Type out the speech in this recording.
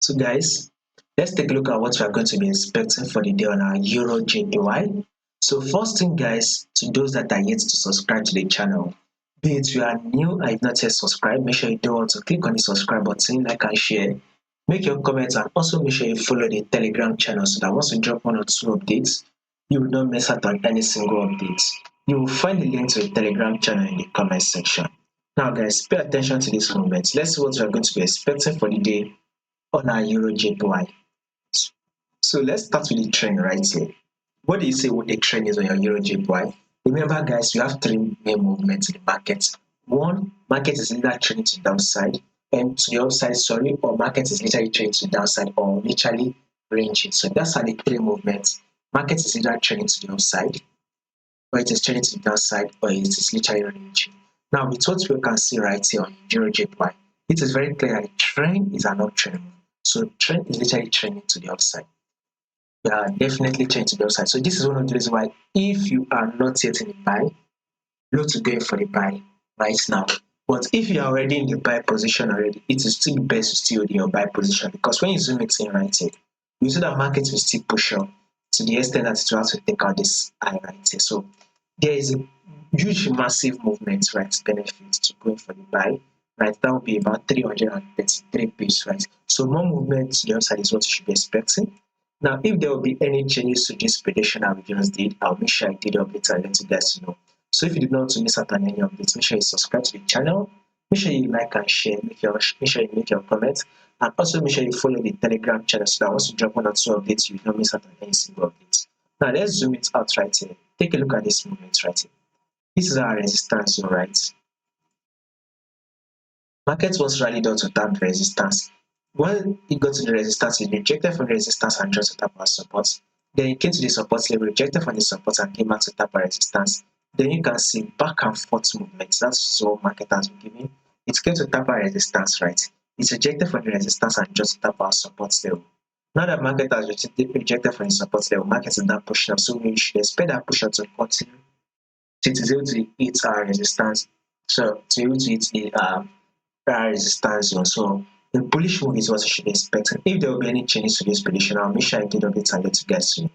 So guys, let's take a look at what we are going to be expecting for the day on our Euro JPY. So first thing guys, to those that are yet to subscribe to the channel, be it you are new and you've not yet subscribed, make sure you do want to click on the subscribe button, like and share. Make your comments and also make sure you follow the Telegram channel so that once we drop one or two updates, you will not miss out on any single updates. You will find the link to the Telegram channel in the comment section. Now guys, pay attention to this movement. Let's see what we are going to be expecting for the day on our EURJPY. So let's start with the trend right here. What do you say what the trend is on your EURJPY? Remember guys, we have three main movements in the market. One, market is either trending to the downside and to the upside, sorry, or market is literally trending to the downside or literally ranging. So that's how the three movements. Market is either trending to the upside, or it is trending to the downside, or it is literally ranging. Now with what we can see right here on EURJPY, it is very clear that the trend is an uptrend. So trend is literally trending to the upside. Yeah, definitely trending to the upside. So this is one of the reasons why if you are not yet in the buy, look to go for the buy right now. But if you are already in the buy position already, it is still best to stay in your buy position because when you zoom it in right here, you see that market will still push up to the extent that it will have to take out this high right here. So there is a huge massive movement, right, benefit to going for the buy. Right, that will be about 333 pips, right? So more movement to the upside is what you should be expecting. Now, if there will be any changes to this prediction that we just did, I'll make sure I did update and let you guys know. So if you did not want to miss out on any updates, make sure you subscribe to the channel, make sure you like and share, make sure you make your comments, and also make sure you follow the Telegram channel so that once you drop one or two updates, you will not miss out on any single updates. Now let's zoom it out right here. Take a look at this movement right here. This is our resistance zone, right? Market was rallied out to tap the resistance. When it got to the resistance, it rejected from the resistance and tried to tap our support. Then it came to the support level, rejected from the support and came back to tap our resistance. Then you can see back and forth movements. That's what market has been giving. It came to tap our resistance, right? It's rejected from the resistance and just tap our support level. Now that market has rejected from the support level, market is now pushing up. So we should expect that push up to continue. It is able to hit our resistance. So to be able to hit the resistance zone. So the bullish move is what you should be expecting. If there will be any changes to this prediction, I'll make sure I did update and let you guys know.